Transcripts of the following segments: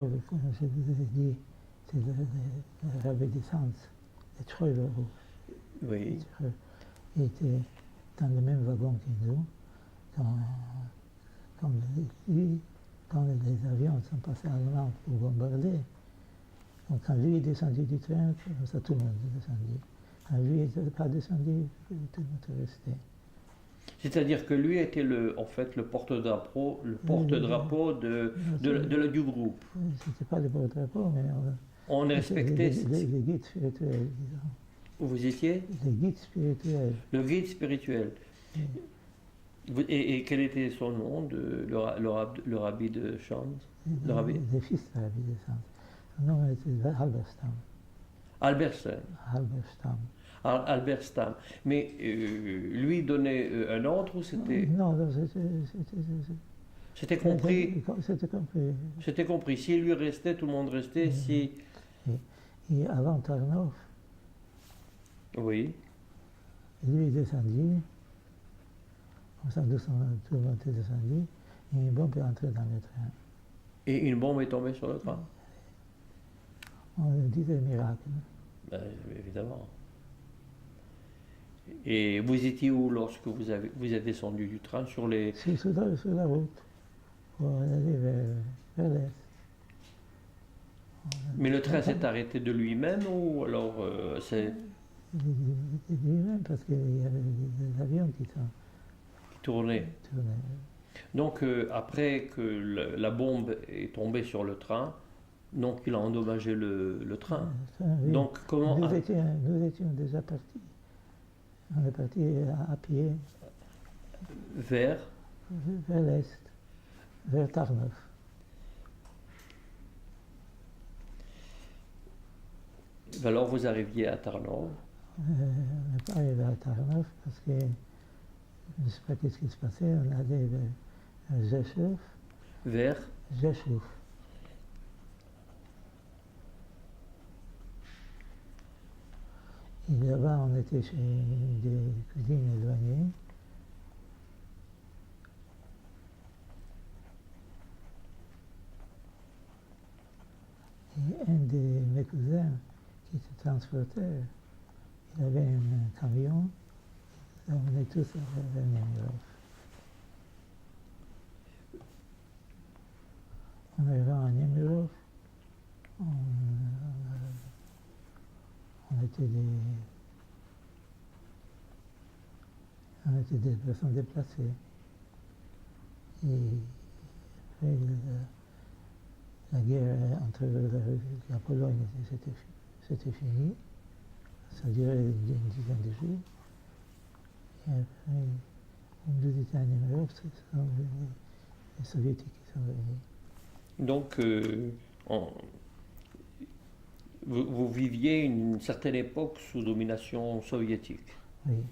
Comme je vous ai dit, c'est la obéissance. Les Treuler Oui. étaient dans le même wagon que nous. Quand, quand, quand les avions sont passés allemands pour bombarder, donc quand lui est descendu du train, comme ça tout le monde est descendu. Quand lui n'est pas descendu, tout le monde est resté. C'est-à-dire que lui était en fait le porte-drapeau, du groupe. C'était pas le porte-drapeau, mais On respectait. les guides spirituels, disons. Vous étiez Les guides spirituels. le guide spirituel. Et quel était son nom, le rabbi de Shams? Les fils de rabbi de Shams. Son nom était Halberstam. Albertsen. Halberstam. Albert Stam. Mais lui donnait un ordre ou c'était. Non, C'était compris. C'était compris. C'était compris. Si lui restait, tout le monde restait. Si. Et avant Tarnov, Oui. lui est descendu. Comme ça, tout le monde est descendu. Et une bombe est entrée dans le train. Et une bombe est tombée sur le train. On dit des miracles. Ben, évidemment. Et vous étiez où lorsque vous êtes descendu du train sur les. Sur la route, pour aller vers l'est. Mais le train s'est arrêté de lui-même ou alors c'est. Lui-même, parce qu'il y avait des avions qui tournaient. tournaient. Donc après que la bombe est tombée sur le train, donc il a endommagé le train. Oui. Donc comment. Nous étions déjà partis. On est parti à pied. Vers l'est, vers Tarnov. Alors vous arriviez à Tarnov. On n'est pas arrivé à Tarnov parce que je ne sais pas qu'est-ce qui se passait. On allait vers Rzeszów. Vers Rzeszów. Et là-bas, on était chez des cousines éloignées. Et un de mes cousins qui était transporteur, il avait un camion, et on est tous vers Niemirov. En arrivant à Niemirov, on était des personnes déplacées. Et après, la guerre entre la Pologne c'était fini. Ça durait une dizaine de jours. Et après, nous étions à Niemirov, les soviétiques qui sont venus. Donc vous viviez une certaine époque sous domination soviétique. Oui.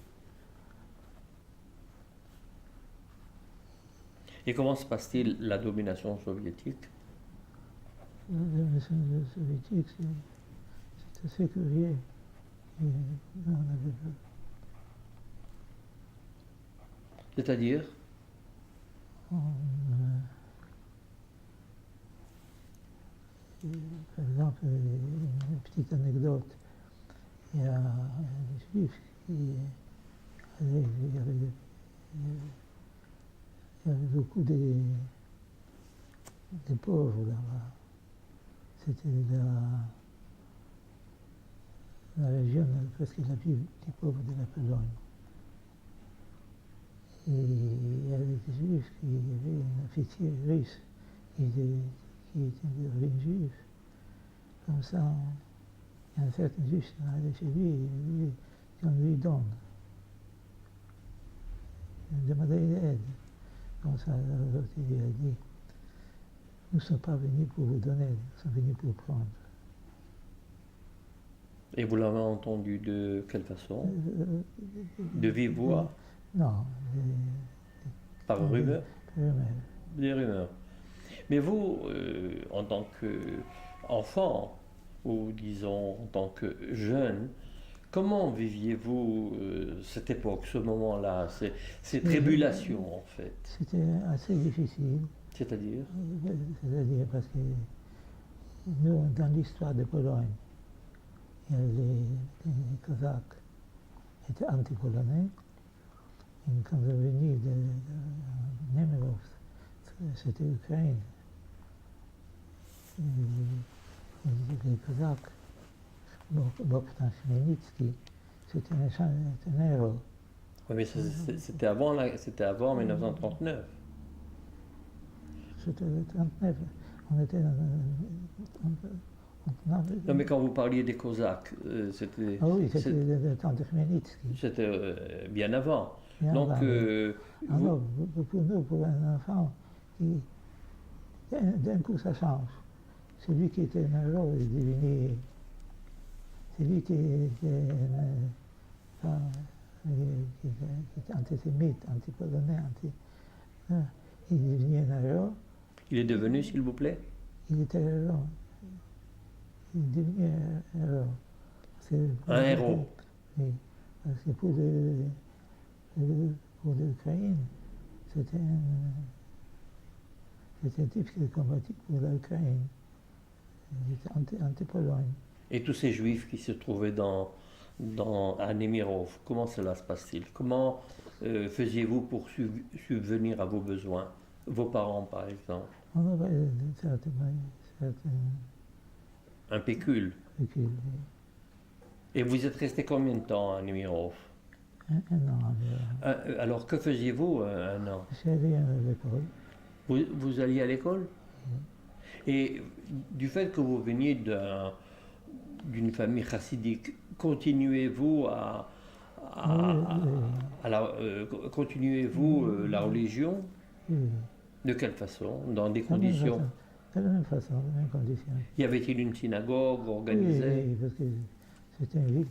Et comment se passe-t-il la domination soviétique? La domination soviétique, c'est assez curieux. C'est-à-dire? Par exemple, une petite anecdote. Il y a un juif qui allait, il y avait beaucoup de pauvres là-bas. C'était la région presque la plus pauvre de la Pologne. Et il y avait des juifs qui avaient un officier russe qui était d'origine juive. Comme ça, il y a un certain juif qui est allé chez lui et qu'on lui donne. Il demandait l'aide. Comme ça, l'autre lui a dit, nous ne sommes pas venus pour vous donner, nous sommes venus pour prendre. Et vous l'avez entendu de quelle façon? De vive voix? Non. Par rumeur? Rumeur. Des rumeurs. Mais vous, en tant qu'enfant, ou disons en tant que jeune, comment viviez-vous cette époque, ce moment-là, ces tribulations en fait? C'était assez difficile. C'est-à-dire? C'est-à-dire parce que nous, dans l'histoire de Pologne, les Cosaques étaient anti-polonais. Et quand on est venu de Nemirov, c'était l'Ukraine. Les Cosaques, Bogdan Chmelnytsky, c'était un héros. Oui, mais c'était avant 1939. C'était le 1939. On était Non, mais quand vous parliez des Cosaques, c'était. Ah oui, c'était le temps de Chmelnytsky. C'était bien avant. Bien Donc, avant, alors, pour nous, pour un enfant, d'un coup ça change. Celui qui était un héros est devenu. Celui qui était antisémite, anti-polonais, il est devenu un héros. il est devenu, s'il vous plaît? Il était héros. Il est devenu un héros. Un héros. Oui, parce que pour l'Ukraine, c'était un type qui combattit pour l'Ukraine. Il était anti-Pologne. Et tous ces juifs qui se trouvaient à Nemirov, comment cela se passe-t-il? Comment faisiez-vous pour subvenir à vos besoins? Vos parents, par exemple? On avait certains Un pécule. véhicules. Et vous êtes resté combien de temps à Nemirov? Un an environ. Alors, que faisiez-vous un an? J'allais à l'école. Vous alliez à l'école? Et du fait que vous veniez d'une famille chassidique, continuez-vous la religion? Oui. De quelle façon? Dans des De la même conditions? façon, de la même façon, de la même condition. Y avait-il une synagogue organisée? Oui, parce que c'était une ville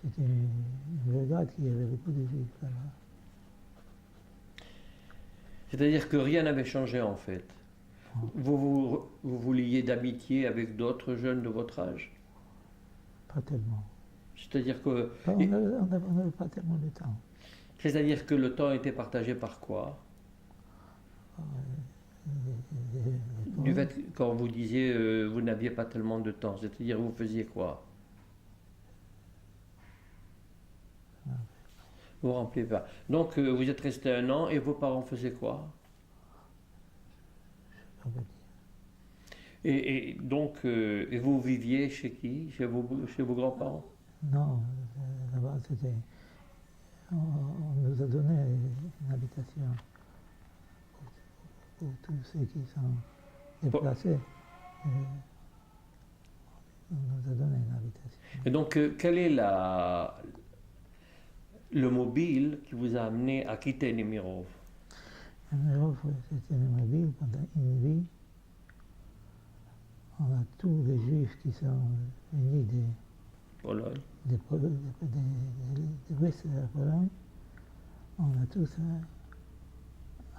c'était une brigade qui avait beaucoup de juifs là-bas. C'est-à-dire que rien n'avait changé en fait. Non. Vous vous liez d'amitié avec d'autres jeunes de votre âge? Pas tellement. C'est-à-dire que, On n'avait pas tellement de temps. c'est-à-dire que le temps était partagé par quoi? Du fait, quand vous disiez vous n'aviez pas tellement de temps, c'est-à-dire vous faisiez quoi? Vous rempliez pas. Donc vous êtes resté un an et vos parents faisaient quoi? On va dire. Et donc, et vous viviez chez qui? Chez vos grands-parents? Non, là-bas c'était. On nous a donné une habitation pour tous ceux qui sont déplacés. On nous a donné une habitation. Et donc, quel est le mobile qui vous a amené à quitter Nemirov? C'était une mobile pendant une vie. On a tous les juifs qui sont venus Pologne. de l'ouest de la Pologne. On a tous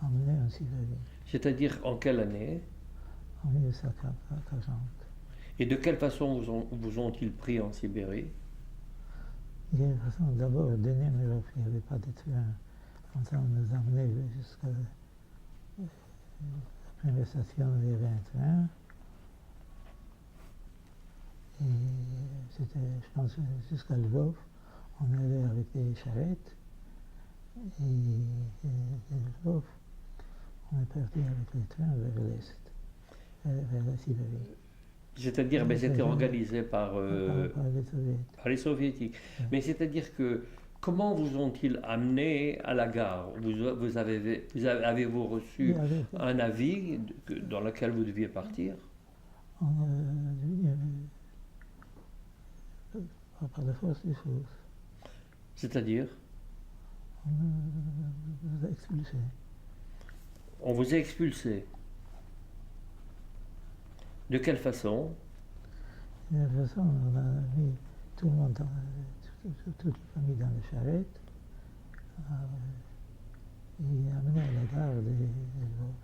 emmené en Sibérie C'est-à-dire en quelle année? en 1940. Et de quelle façon vous ont-ils pris en Sibérie? Il y a une façon, d'abord, de Nemirov, il n'y avait pas de train. Comme ça, on nous a emmenés jusqu'à la première station, il y avait un train. Et c'était, je pense, jusqu'à Lvov. On allait avec des charrettes. Et de Lvov, on est parti avec les trains vers l'est, vers la Sibérie. C'est-à-dire, ben, c'était organisé par les Soviétiques. les soviétiques. Mais c'est-à-dire que, comment vous ont-ils amené à la gare? Avez-vous reçu un avis dans lequel vous deviez partir? On a devenu par la force des choses. C'est-à-dire? On nous a expulsés. On vous a expulsé. De quelle façon? De toute façon, on a mis tout le monde, toute la famille dans les charrettes et amené à la gare de Lvov.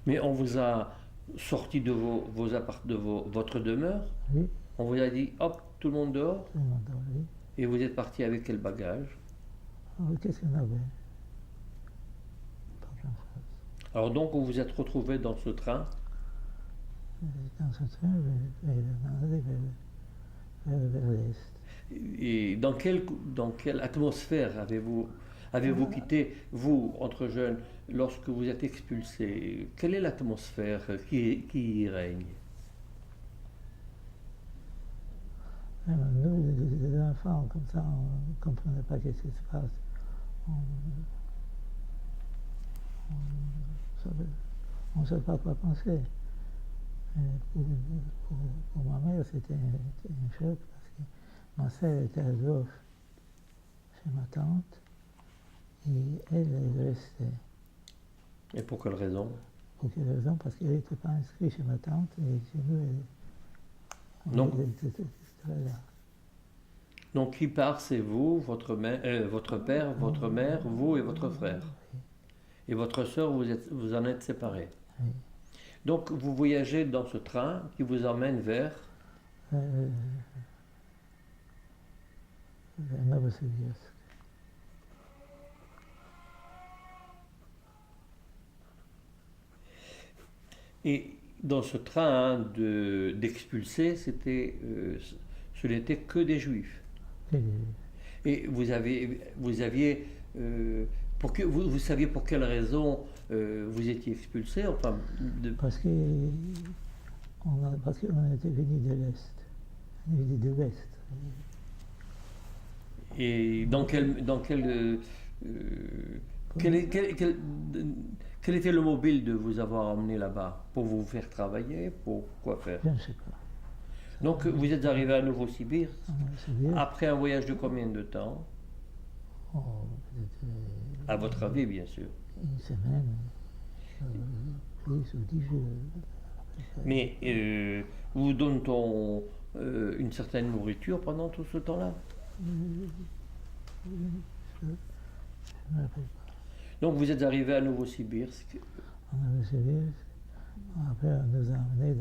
Mais on vous a sorti de votre demeure? Oui, On vous a dit, hop, tout le monde dehors? tout le monde dehors, oui. Et vous êtes parti avec quel bagage? Qu'est-ce qu'on avait? Pas grand-chose. Alors donc, vous vous êtes retrouvé dans ce train dans ce train, je vais aller vers l'Est. Et dans quelle atmosphère avez-vous quitté, vous, entre jeunes, lorsque vous êtes expulsés? Quelle est l'atmosphère qui y règne? Nous, les enfants, comme ça, on ne comprenait pas ce qui se passe. On ne savait pas quoi penser. Pour ma mère, c'était un choc parce que ma sœur était à Zof chez ma tante et elle restait. Et pour quelle raison? Pour quelle raison? Parce qu'elle n'était pas inscrite chez ma tante et chez nous, elle était là. Donc qui part, c'est vous, votre père, votre mère, vous et votre frère. Oui. Et votre sœur, vous en êtes séparés. Oui. Donc vous voyagez dans ce train qui vous emmène vers Novosibirsk. Et dans ce train d'expulsés, ce n'était que des juifs. Et vous aviez, vous saviez pour quelle raison vous étiez expulsé, enfin, Parce qu'on était venu de l'Est, on est venu de l'Ouest. Et quel était le mobile de vous avoir emmené là-bas? Pour vous faire travailler? Pour quoi faire? Je ne sais pas. Donc vous êtes arrivé à Novosibirsk Novosibirsk. après un voyage de combien de temps? Oh, peut-être À votre avis, bien sûr. une semaine, plus ou 10 jours. Mais vous donne-t-on une certaine nourriture pendant tout ce temps-là? Je ne me rappelle pas. Donc vous êtes arrivé à Novosibirsk. En Novosibirsk, après on nous a emmenés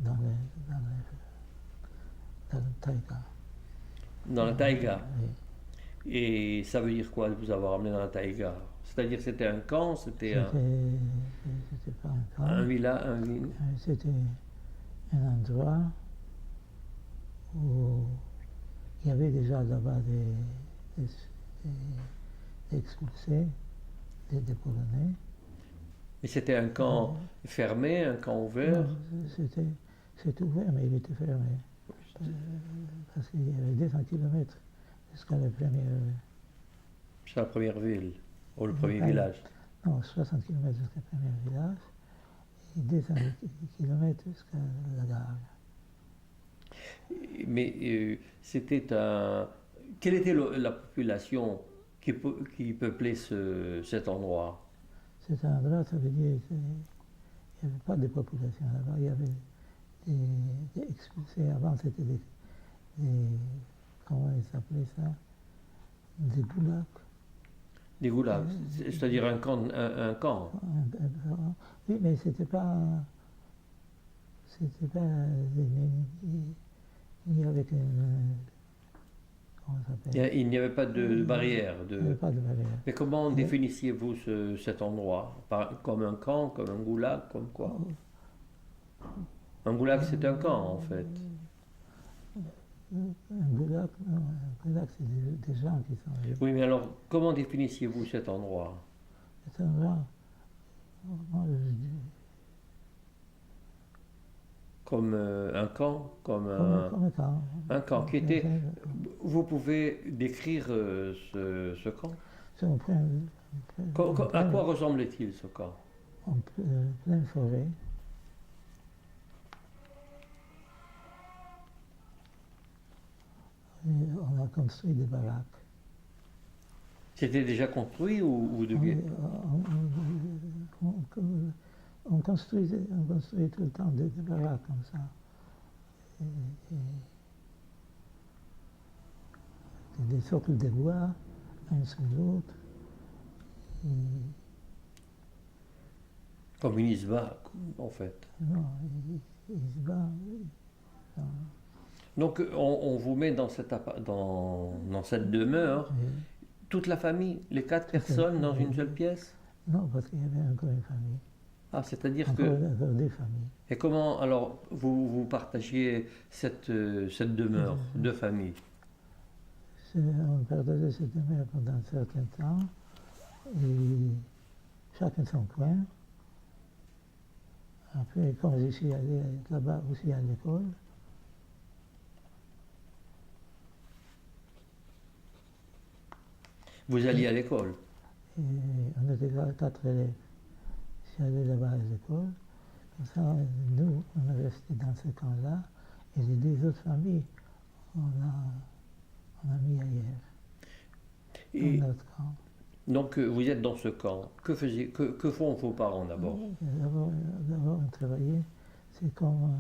dans le taïga. Dans la taïga. Oui. Et ça veut dire quoi de vous avoir emmené dans la taïga? C'est-à-dire c'était un camp, c'était C'était pas un camp. un village, C'était un endroit où il y avait déjà là-bas des expulsés, des Polonais. Mais c'était un camp fermé, un camp ouvert? Non, c'était ouvert, mais il était fermé. Parce qu'il y avait 200 km jusqu'à C'est la première ville, ou le premier village. Non, 60 km jusqu'à le premier village et 200 km jusqu'à la gare. Mais c'était un... Quelle était la population qui peuplait cet endroit? Cet endroit, ça veut dire qu'il n'y avait pas de population là-bas, il y avait des expulsés. Avant, c'était des comment ils s'appelaient ça? Des goulags. Des goulags, c'est-à-dire un camp. Oui, mais c'était pas il y avait comment ça s'appelle? Il n'y avait pas de barrière. Il n'y avait pas de barrière. Mais comment définissiez-vous cet endroit? Comme un camp, comme un goulag, comme quoi? Un goulag, c'est un camp, en fait. Un goulag, non, un goulag, c'est des gens qui sont... Oui, mais alors, comment définissiez-vous cet endroit? Cet endroit, moi, je dis... Comme un camp, comme un camp. Un camp qui était... Vous pouvez décrire ce camp? À quoi ressemblait-il, ce camp? En pleine forêt. Et on a construit des baraques. C'était déjà construit ou vous deviez... On construit tout le temps des baraques comme ça. Des socles de bois, un sur l'autre. Comme une isba, en fait. Non, isba. Donc on vous met dans cette demeure, Oui. toute la famille, les 4 personnes dans une seule pièce? Non, parce qu'il y avait encore une famille. Ah, c'est-à-dire encore, que... encore des familles. Et comment, alors, vous partagiez cette demeure de famille? On partageait cette demeure pendant un certain temps, et chacun son coin. Après, quand je suis allé là-bas aussi à l'école, Vous alliez à l'école? et on était quatre élèves. Je suis allé là-bas à l'école. Comme ça, nous, on est restés dans ce camp-là, et les deux autres familles, on a mis ailleurs, dans Et notre camp. donc, vous êtes dans ce camp. Que font vos parents d'abord? D'abord, on travaillait, c'est comme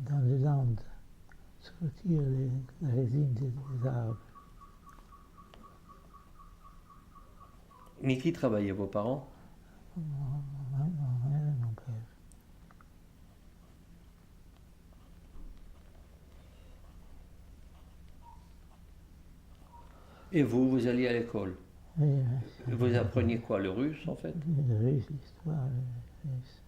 dans les Landes, sortir la résine des arbres. Mais qui travaillait, vos parents? Ma mère et mon père. Et vous alliez à l'école? Et, Vous appreniez quoi? Le russe, en fait? le russe, l'histoire, le russe.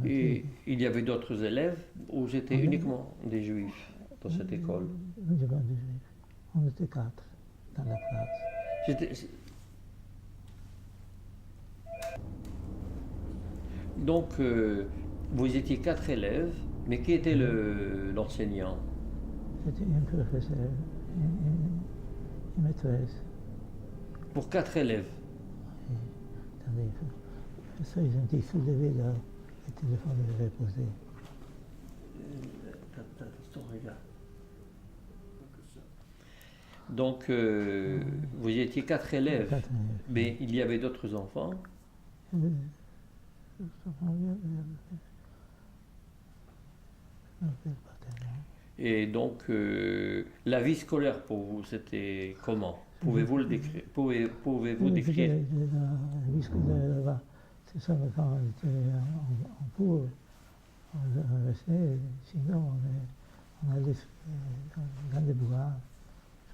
Et il y avait d'autres élèves ou c'était On est- uniquement des juifs dans cette école? Uniquement des juifs. On était quatre dans la classe. C'était- Donc, vous étiez 4 élèves, mais qui était l'enseignant? C'était un professeur, une maîtresse. Pour 4 élèves. Et, attendez, ça, ils ont été soulevés là. Le téléphone est reposé. Donc, vous étiez 4 élèves, Quatre élèves. mais il y avait d'autres enfants. Euh, Et donc, la vie scolaire pour vous, c'était comment? Pouvez-vous le décrire? Pouvez-vous décrire? La vie scolaire là-bas, c'est ça, quand on était en cours, on restait, sinon on allait dans les bois,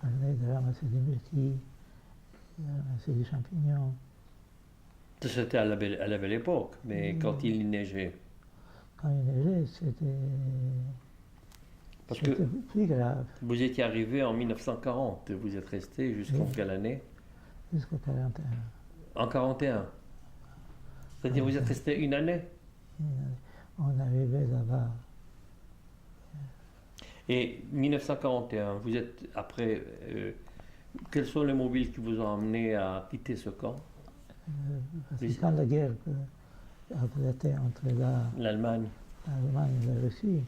on venait de ramasser des myrtilles, de ramasser des champignons. C'était à la belle époque, mais quand il neigeait. Quand il neigeait, Parce c'était que plus grave, vous étiez arrivé en 1940, vous êtes resté jusqu'en Oui. quelle année? jusqu'au 41. En 41. C'est-à-dire vous êtes resté une année? On arrivait là-bas. Et 1941, vous êtes après. Quels sont les mobiles qui vous ont amené à quitter ce camp? Parce que quand la guerre a éclaté entre L'Allemagne. l'Allemagne et la Russie,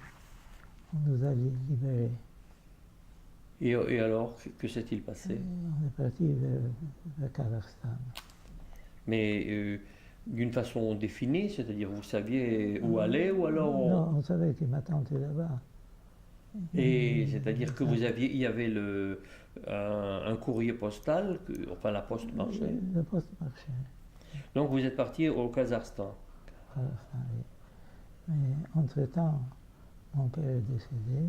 on nous a libérés. Et alors, que s'est-il passé? On est parti vers Kazakhstan. Mais d'une façon définie, c'est-à-dire vous saviez où aller ou alors. Non, on savait que ma tante est là-bas. Et c'est-à-dire que il y avait un courrier postal, enfin la poste marchait. Le poste marchait. Donc vous êtes parti au Kazakhstan. Kazakhstan, oui. Mais entre-temps, mon père est décédé.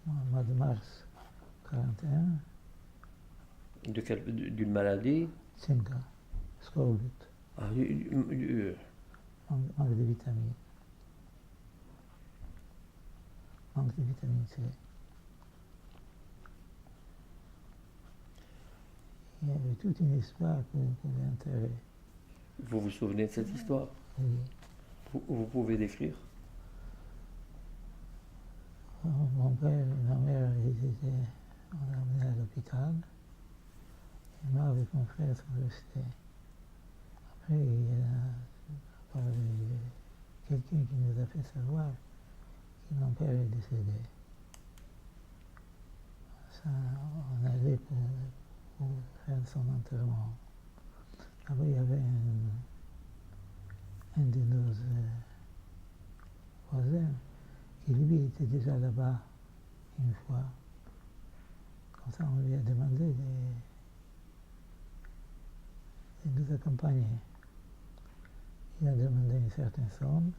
Au mois de mars 41, D'une maladie. Simca, scorbut, Ah, manque de vitamines. Manque de vitamine C. Il y avait toute une histoire qu'on pouvait enterrer. vous vous souvenez de cette histoire? Oui. Vous pouvez décrire? Mon père et ma mère, on l'a emmené à l'hôpital. Et moi, avec mon frère, sont restés. Après, il y a quelqu'un qui nous a fait savoir que mon père est décédé. Ça, on allait pour faire son enterrement. Après, il y avait un de nos voisins qui, lui, était déjà là-bas une fois. Comme ça, on lui a demandé de nous accompagner. Il a demandé une certaine somme.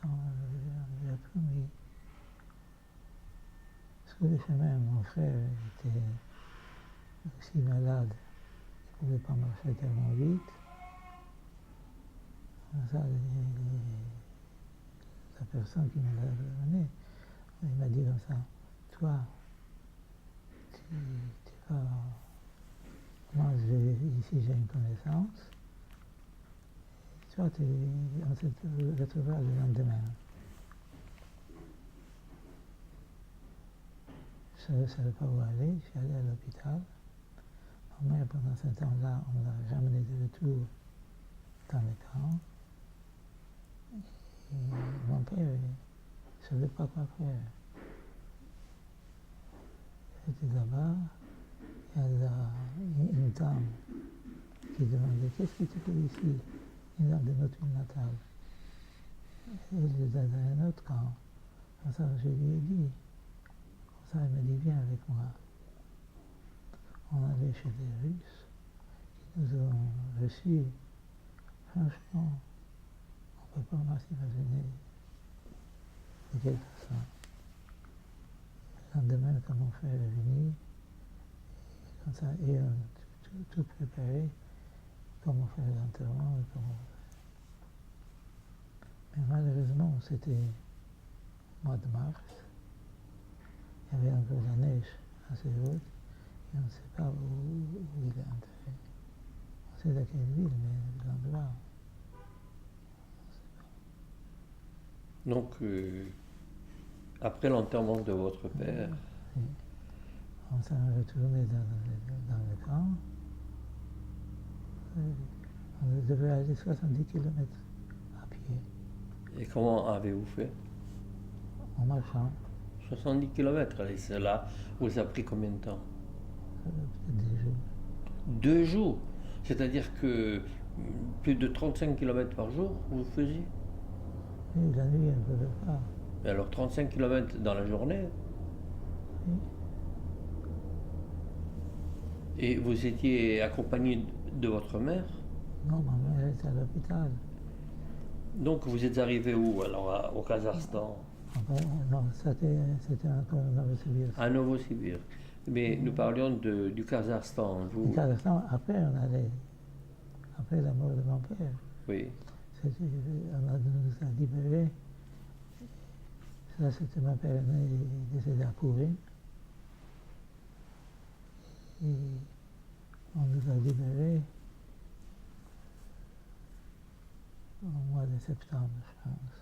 Ça, on lui a promis. Sur le chemin, mon frère était aussi malade, il ne pouvait pas marcher tellement vite. Ça, la personne qui me l'a donné, il m'a dit comme ça, toi, tu vas, moi ici j'ai une connaissance, toi on se retrouvera le lendemain. Je ne savais pas où aller, je suis allé à l'hôpital. Ma mère, pendant ce temps-là, on l'a ramené de retour dans le camp. Et mon père ne savait pas quoi faire. J'étais là-bas, il y a une dame qui demandait qu'est-ce que tu fais ici, une dame de notre ville natale. Elle est dans un autre camp. Comme ça, je lui ai dit. Comme ça, elle m'a dit viens avec moi. On allait chez les Russes qui nous ont reçus. Franchement, on ne peut pas s'imaginer de quelle façon. Le lendemain, quand mon frère est venu, comme ça, et on tout préparé, comme on fait l'enterrement. Mais malheureusement, c'était au mois de mars. Il y avait encore la neige assez haute et on ne sait pas où il est enterré. On sait dans quelle ville, mais l'endroit. Donc, après l'enterrement de votre père, Oui. On s'est retourné dans le camp. On devait aller 70 km à pied, et comment avez-vous fait? en marchant, 70 km, et cela vous a pris combien de temps? peut-être des jours. 2 jours. C'est-à-dire que plus de 35 km par jour, vous faisiez? Et la nuit, on ne pouvait pas. Et alors 35 km dans la journée? Oui. Et vous étiez accompagné de votre mère? Non, ma mère était à l'hôpital. Donc vous êtes arrivé où alors au Kazakhstan? Non, c'était encore en Novosibirsk. À Novosibirsk. Mais nous parlions du Kazakhstan. Le Vous... Kazakhstan, après, on allait, après la mort de mon père, Oui. on nous a libérés. Ça, c'était mon père décédé à Kourine. Et on nous a libérés au mois de septembre, je pense.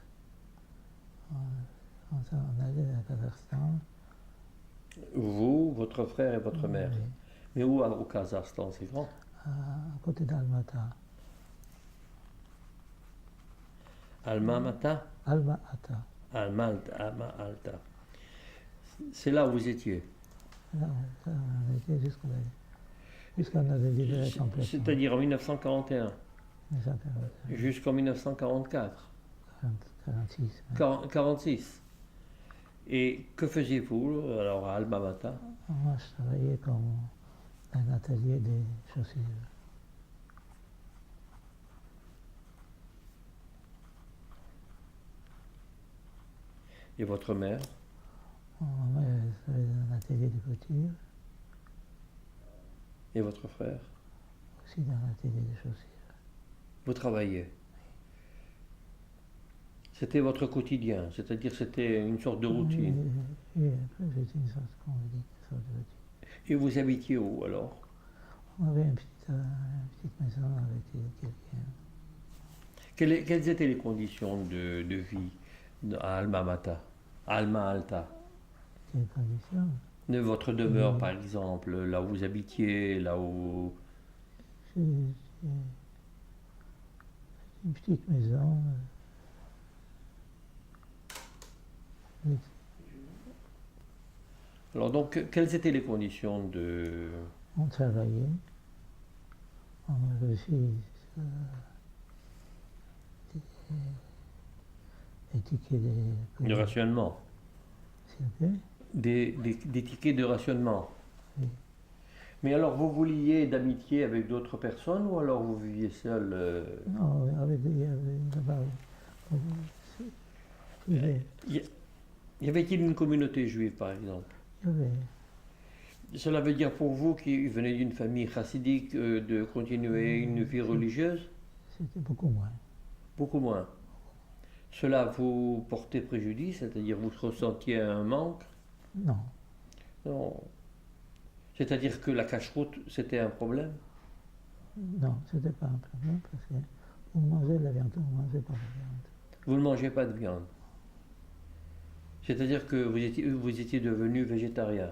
On allait au Kazakhstan. Vous, votre frère et votre mère. Oui, Mais où au Kazakhstan? C'est grand. à côté d'Almata. Alma-Ata? Alma-Ata. Alma-Alta. C'est là où vous étiez. Là, on était jusqu'à notre libéré complètement. C'est-à-dire en 1941 1940, jusqu'en 1944. 46. 46. Et que faisiez-vous alors à Alma-Ata? Moi, je travaillais comme un atelier de chaussures. Et votre mère? Ma mère travaillait dans un atelier de couture, Et votre frère? aussi dans un atelier de chaussures. Vous travailliez? C'était votre quotidien, c'est-à-dire c'était une sorte de routine. Et après, j'étais une sorte, comme on dit, une sorte de routine. Et vous habitiez où alors? On avait une petite maison avec quelqu'un. Quelles étaient les conditions de vie à Alma-Ata, Alma-Alta? Quelles conditions? De votre demeure par exemple, là où vous habitiez, là où... C'est une petite maison. Avec Alors donc, quelles étaient les conditions de... on travaillait, on a reçu des tickets de rationnement? s'il vous plaît. Des tickets de rationnement? Oui. Mais alors vous vous liez d'amitié avec d'autres personnes ou alors vous viviez seul? Non, il y avait là-bas. Y avait-il une communauté juive par exemple? Il y avait Cela veut dire pour vous qui venez d'une famille chassidique de continuer une vie religieuse? C'était beaucoup moins. Beaucoup moins. Cela vous portait préjudice, c'est-à-dire vous ressentiez un manque? Non, Non. C'est-à-dire que la cache-route, c'était un problème? non, c'était pas un problème parce que on mangeait de la viande, on ne mangeait pas de la viande. Vous ne mangez pas de viande. C'est-à-dire que vous étiez devenu végétarien.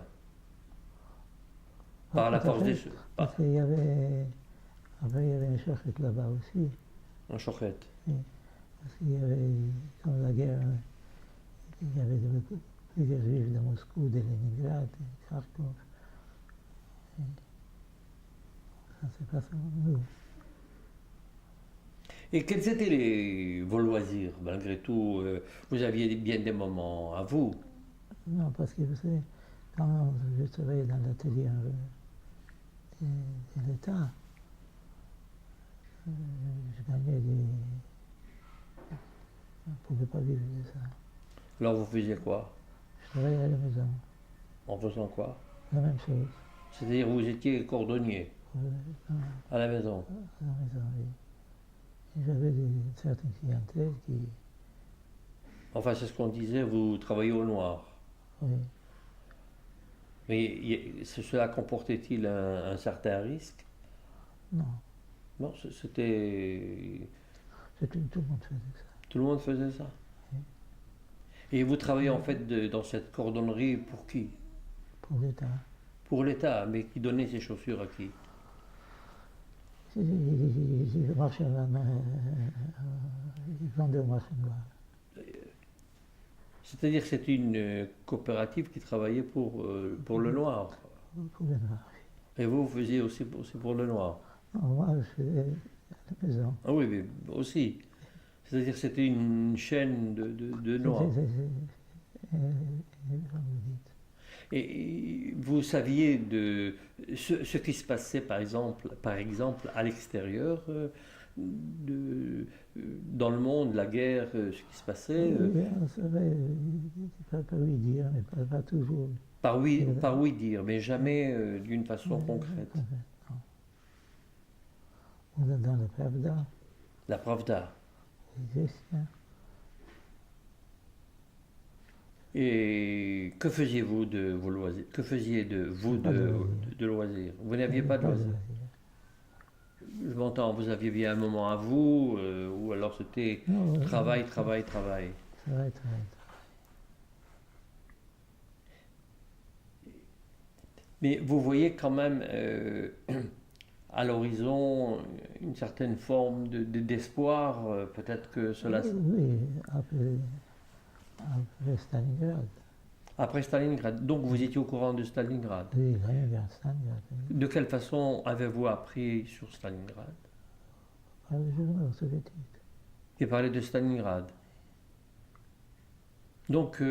Pas Par la tout à force des fait, choses. parce qu'il y avait, après il y avait un charrette là-bas aussi, En choquette. et parce qu'il y avait, comme la guerre, il y avait plusieurs juifs de Moscou, de Leningrad, de Kharkov, et ça c'est pas ça, nous. Et quels étaient vos loisirs, malgré tout vous aviez bien des moments à vous. Non, parce que vous savez, quand je travaillais dans l'atelier de l'État, je gagnais des... On ne pouvait pas vivre de ça. Alors vous faisiez quoi? Je travaillais à la maison, En faisant quoi? la même chose. C'est-à-dire vous étiez cordonnier Dans à la maison. la maison, oui. Et j'avais une certaine clientèle qui... Enfin, c'est ce qu'on disait, vous travaillez au noir. Oui, Mais cela comportait-il un certain risque? non, Non, c'était... tout le monde faisait ça. Tout le monde faisait ça. Et vous travaillez en fait dans cette cordonnerie pour qui? Pour l'État. Pour l'État, mais qui donnait ses chaussures à qui? Ils marchaient ils vendaient au marché noir. C'est-à-dire que c'était une coopérative qui travaillait pour le noir. Pour le noir. Et vous faisiez aussi pour le noir. Non, moi, je faisais à la maison. Ah oui, mais aussi. C'est-à-dire que c'était une chaîne de noirs. Comme vous dites. Et vous saviez de ce qui se passait, par exemple à l'extérieur, dans le monde, la guerre, ce qui se passait, Oui, on savait, pas oui dire, mais pas toujours. par oui dire, mais jamais d'une façon concrète. Non. On est dans la Pravda, La Pravda. les Essiens. Et que faisiez-vous de vos loisirs? Que faisiez vous Pas de loisirs. de loisirs? Vous n'aviez pas de loisirs? Je m'entends, vous aviez bien un moment à vous, ou alors c'était Non, travail. Ça va être, Mais vous voyez quand même à l'horizon une certaine forme d'espoir, peut-être que cela... Oui, après Stalingrad. Après Stalingrad, donc vous étiez au courant de Stalingrad. Oui, rien vers Stalingrad. Oui. De quelle façon avez-vous appris sur Stalingrad? Par les journaux soviétiques. Qui parlait de Stalingrad. Donc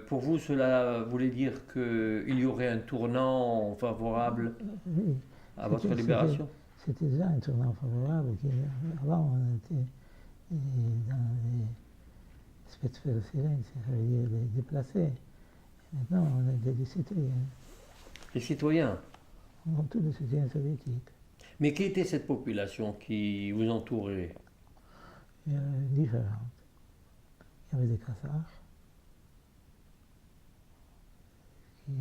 pour vous, cela voulait dire qu'il y aurait un tournant favorable Oui, à votre libération? c'était déjà un tournant favorable. Avant, on était dans les Spetsverseling, c'est-à-dire les déplacés. Maintenant, on est des citoyens. Les citoyens. On est tous des citoyens soviétiques. Mais qui était cette population qui vous entourait? Il y avait différentes. Il y avait des Khazars, il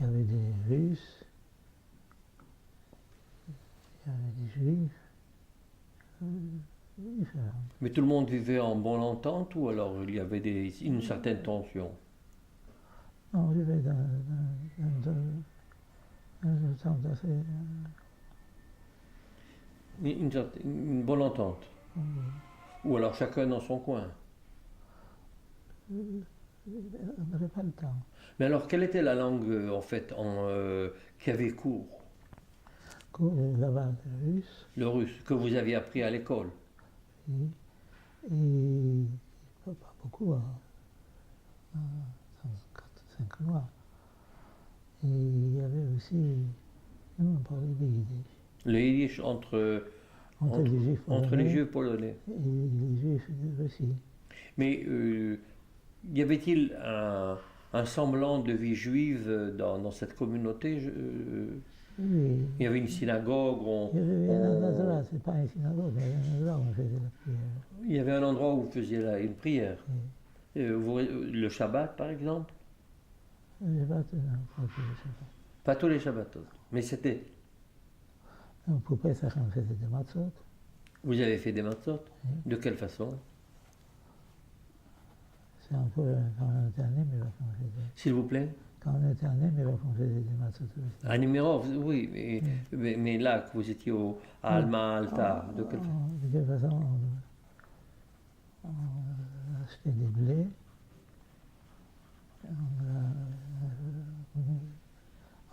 y avait des Russes, il y avait des Juifs, différents. Mais tout le monde vivait en bonne entente ou alors il y avait une certaine tension? Non, on vivait dans un temps assez... Une bonne entente? Ou alors chacun dans son coin? On n'avait pas le temps. Mais alors quelle était la langue en fait qui avait cours? Là-bas, le russe, Le russe, que vous aviez appris à l'école? et pas beaucoup, 5 mois. Et il y avait aussi, nous on parlait des Yiddish. Le yiddish entre les juifs polonais. Et les juifs de Russie. Mais y avait-il un semblant de vie juive dans cette communauté. Oui, Il y avait une synagogue, il y avait un endroit, c'est pas une synagogue, mais un endroit où on faisait la prière. il y avait un endroit où vous faisiez une prière. Oui. Le Shabbat, par exemple? Le Shabbat, non, pas tous les Shabbats. Pas tous les Shabbats, mais c'était. Donc, pour Pesach, on faisait des matzot. Vous avez fait des matzot? Oui. De quelle façon? C'est un peu quand on était à Néméra qu'on faisait. S'il vous plaît? Quand on était à Néméra qu'on faisait des matzot aussi. À Nimerov, oui, mais là, que vous étiez à Alma Alta, de quelle façon? De quelle façon on achetait des blés,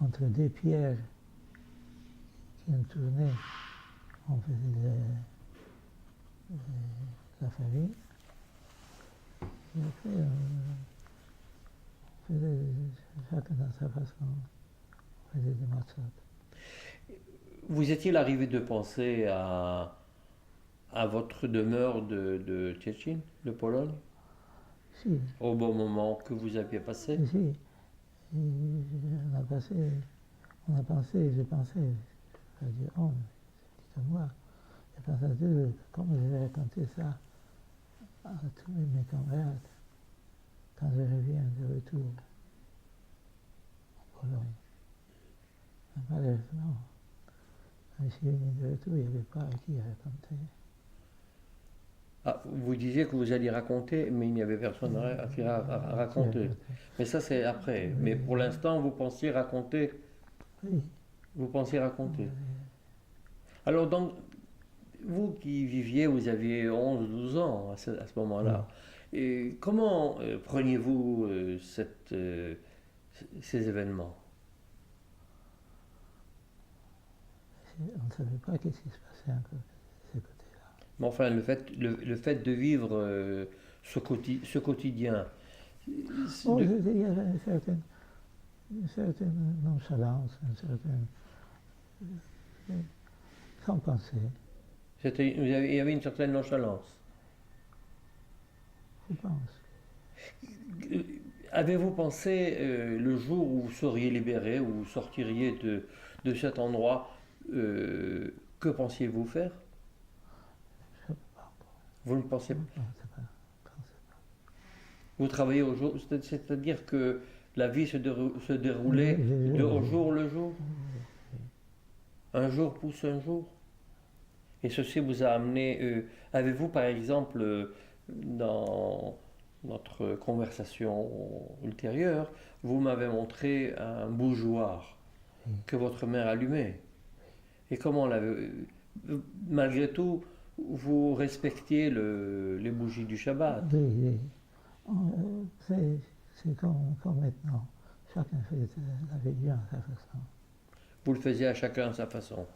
entre deux pierres qui ont tourné, on faisait la farine, et après on faisait chacun dans sa façon, on faisait des matzot. Vous est-il arrivé de penser à votre demeure de Tchétchine, de Pologne, Si, au bon moment que vous aviez passé? si, on a pensé, j'ai pensé, je vais dire, oh, c'est moi, j'ai pensé à Dieu, comment je vais raconter ça à tous mes camarades quand je reviens de retour en Pologne. Mais malheureusement, quand je suis venu de retour, il n'y avait pas à qui raconter. Ah, vous disiez que vous alliez raconter, mais il n'y avait personne à qui raconter. Mais ça, c'est après. Mais pour l'instant, vous pensiez raconter. Oui, Vous pensiez raconter. Alors, donc, vous qui viviez, vous aviez 11-12 ans à ce moment-là. Et comment preniez-vous ces événements? on ne savait pas qu'est-ce qui se passait encore de ce côté-là. Mais enfin, le fait de vivre ce quotidien, Oh, de- il y avait une certaine nonchalance, une certaine... sans penser, il y avait une certaine nonchalance. je pense. Avez-vous pensé le jour où vous seriez libéré, où vous sortiriez de cet endroit, que pensiez-vous faire? Je ne sais pas. Vous ne pensiez pas. Je ne sais pas. Vous travaillez au jour, c'est-à-dire que la vie se déroulait au jour le jour? Un jour pousse un jour? Et ceci vous a amené. Avez-vous, par exemple, dans notre conversation ultérieure, vous m'avez montré un bougeoir que votre mère allumait. Et comment malgré tout, vous respectiez les bougies du Shabbat. Oui, oui. C'est comme maintenant. Chacun fait la vie à sa façon. Vous le faisiez à chacun à sa façon.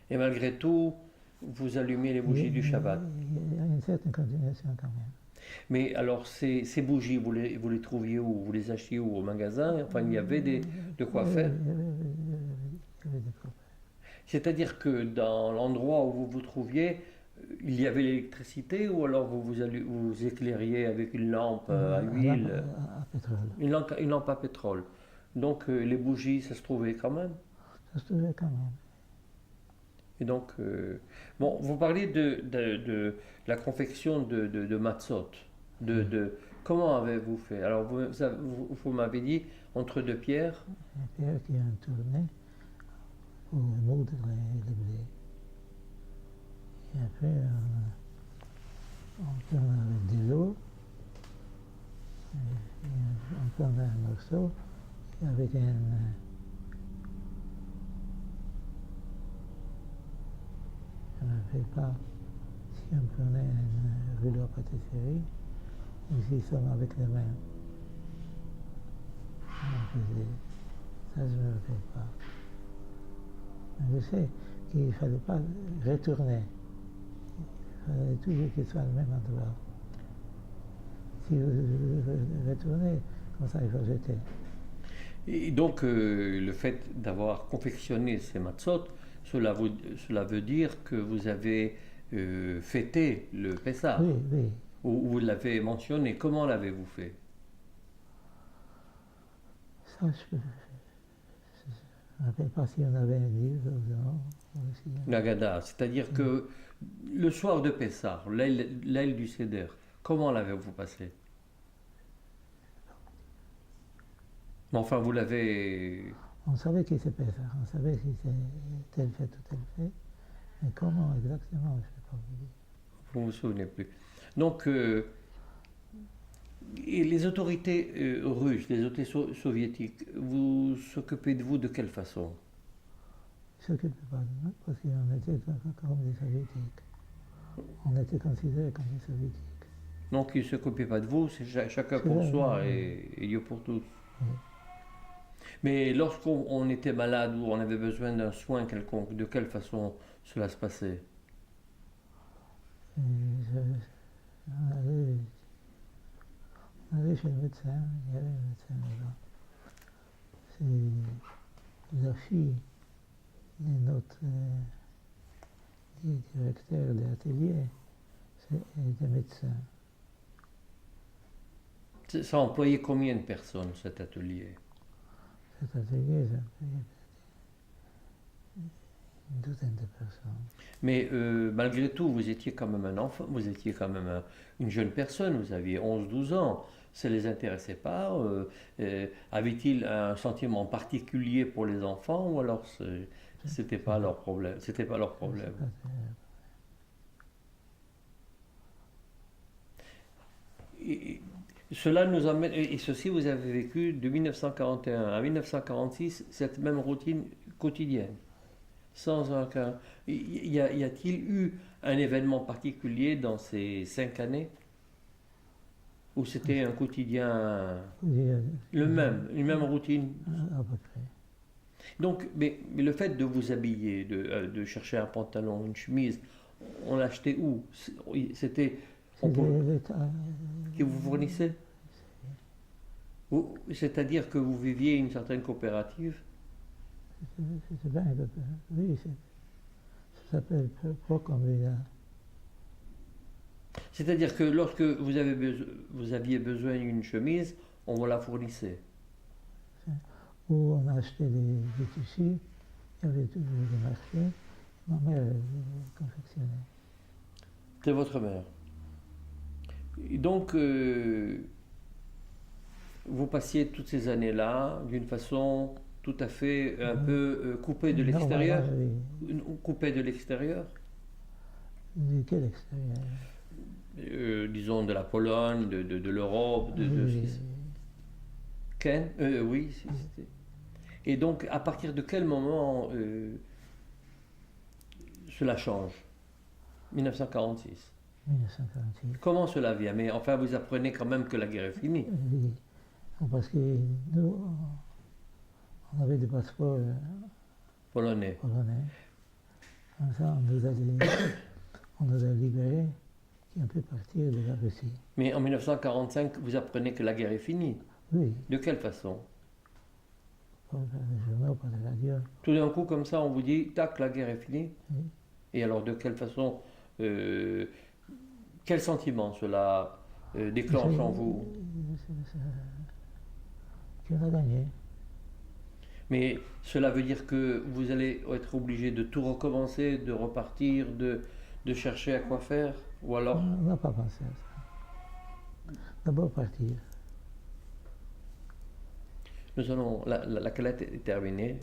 Et malgré tout, vous allumiez les bougies du Shabbat. Il y a une certaine continuation quand même. Mais alors, ces bougies, vous les trouviez où? Vous les achetiez où? Au magasin? Enfin, il y avait de quoi faire. Il y avait des problèmes. C'est-à-dire que dans l'endroit où vous vous trouviez, il y avait l'électricité ou alors vous éclairiez avec une lampe à huile, À pétrole. une lampe à pétrole. Donc les bougies, ça se trouvait quand même. Ça se trouvait quand même. Et donc, bon, vous parlez de la confection de matzot. Comment avez-vous fait? Alors, vous m'avez dit entre deux pierres. Les pierres qui ont tourné pour moudre les blés. Et après, on tourne avec de l'eau, et on tourne un morceau, et avec je ne me rappelle pas si on prenait un rouleau à pâtisserie ou si seulement avec les mains. On faisait. Ça, je ne me rappelle pas. Mais je sais qu'il ne fallait pas retourner. Il fallait toujours qu'il soit au même endroit. Si vous retournez, comme ça, il faut jeter. Et donc, le fait d'avoir confectionné ces matzot, cela veut dire que vous avez fêté le Pessah. Oui, oui. Ou vous l'avez mentionné. Comment l'avez-vous fait? Ça, je ne me rappelle pas si on avait un livre ou non. L'Agada, c'est-à-dire que le soir de Pessah, l'aile du Seder, comment l'avez-vous passé? Mais enfin, vous l'avez... On savait qu'il s'est passé, on savait si c'était tel fait ou tel fait, mais comment exactement, je ne sais pas vous dire. Vous ne vous souvenez plus. Donc, et les autorités russes, les autorités soviétiques, vous s'occupez de vous de quelle façon? Ils ne s'occupaient pas de nous parce qu'on était comme des soviétiques. On était considérés comme des soviétiques. Donc, ils ne s'occupaient pas de vous, c'est chacun C'est pour vrai, soi oui. et Dieu pour tous. Oui. Mais lorsqu'on était malade ou on avait besoin d'un soin quelconque, de quelle façon cela se passait? Et on allait chez le médecin, il y avait un médecin là-bas. C'est la fille de notre directeur de l'atelier, était médecin. Ça employait combien de personnes cet atelier? Cet atelier, ça employait une douzaine de personnes. Mais malgré tout, vous étiez quand même un enfant, vous étiez quand même une jeune personne, vous aviez 11-12 ans. Ça ne les intéressait pas? Avait-il un sentiment particulier pour les enfants ou alors c'était pas leur problème? C'était pas leur problème. Et cela nous amène, et ceci vous avez vécu de 1941 à 1946 cette même routine quotidienne, sans aucun. Y a-t-il eu un événement particulier dans ces 5 années où c'était un quotidien le même, une même routine? À peu près. Donc, mais le fait de vous habiller, de chercher un pantalon, une chemise, on l'achetait où? C'était que vous fournissez? C'est-à-dire que vous viviez une certaine coopérative? C'était bien un peu. Oui, ça s'appelle Procomvilla. C'est-à-dire que lorsque vous aviez besoin d'une chemise, on vous la fournissait. Où on achetait des tissus, il y avait toujours des marchés. Ma mère les confectionnait. C'est votre mère. Et donc, vous passiez toutes ces années-là d'une façon tout à fait un peu coupée de l'extérieur? Coupée de l'extérieur? De quel extérieur? Disons de la Pologne, de l'Europe, Ken? Oui. Et donc, à partir de quel moment cela change? 1946. 1946. Comment cela vient? Mais enfin, vous apprenez quand même que la guerre est finie. Oui. Parce que nous, on avait des passeports Polonais. Comme ça, on nous a libérés, qui on peut partir de la Russie. Mais en 1945, vous apprenez que la guerre est finie. Oui. De quelle façon? Pas par les journaux, par la radio. Tout d'un coup, comme ça, on vous dit, tac, la guerre est finie. Oui. Et alors, de quelle façon, quel sentiment cela déclenche en vous? Qu'on a gagné. Mais cela veut dire que vous allez être obligé de tout recommencer, de repartir, de chercher à quoi faire? Ou alors... On n'a pas pensé à ça. D'abord partir. Nous allons... La calette est terminée.